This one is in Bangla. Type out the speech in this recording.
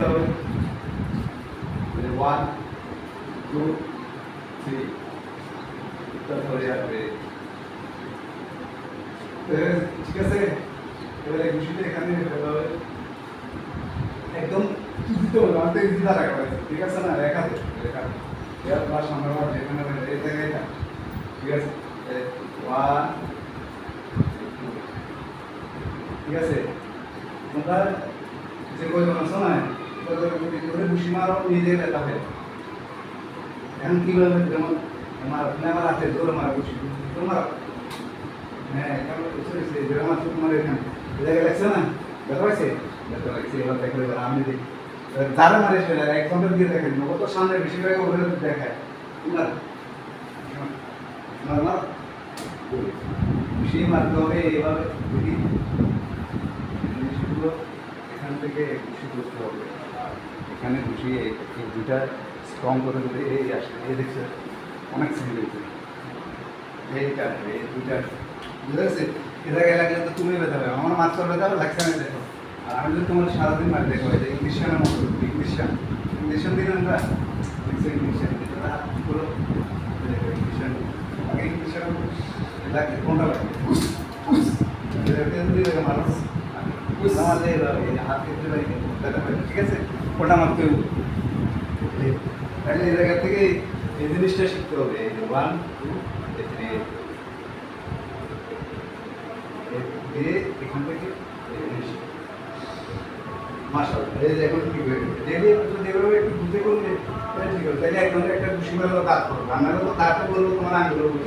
1 2 3 তারপরে আসবে ঠিক আছে এবারে ঘুষিতে এখানে একদম ইজি তো আমাদের ইজি দ্বারা করা ঠিক আছে না রেখাতে এর প্লাস আমরা যেখানে এই জায়গাটা ঠিক আছে 1 ঠিক আছে তোমরা যে কয়জন আছো না তোদের ঘুষি মারো নিজে ব্যথা হয় এখন কীভাবে যেমন আমার হাতে জোরে মারা ঘুষি তোমার হ্যাঁ কেমন জোরে মারছো তোমার এখানে জায়গায় লাগছে না ব্যথা পাইছে ব্যথা লাগছে এবার দেখো এবার আমি দেখি যারা মারে সেটা এক ঘন্টার দিয়ে দেখেন ও তো সামনে বেশিরভাগ ওগুলো দেখায় তোমার মার ঘুষি মারতে হবে এভাবে দেখি জিনিসগুলো এখান থেকে ঘুষি করতে হবে এখানে ঘুষি এই দুটা স্ট্রং করে দিলে এই আসে এই দেখছে অনেক সিভিল হয়েছে এইটা এই দুইটা বুঝতে পারছি এ জায়গায় লাগলে তো তুমি ব্যথা হবে আমার মাছ ব্যথা হবে লাগছে না দেখো আর আমি যদি তোমার সারাদিন মার দেখো এই যে ইংলিশানের মতো ইংলিশান দিন আমরা ইংলিশান পুরো ইংলিশান আগে ইংলিশান লাগছে কোনটা লাগবে মানুষ আমাদের হাত ক্ষেত্রে ব্যথা পাই ঠিক আছে ওটা মারতে হবে তাহলে এই জায়গা থেকে এই জিনিসটা শিখতে হবে 1 2 3 দিয়ে এখান থেকে মাশাআল্লাহ এই যে এখন কি হয়ে গেছে ডেলি যেভাবে একটু বুঝতে করলে ঠিক আছে তাহলে এক ঘন্টা একটা খুশি মেলা দাঁড় করো রান্নাটা তো তারটা বলবো তোমার আগে বলবো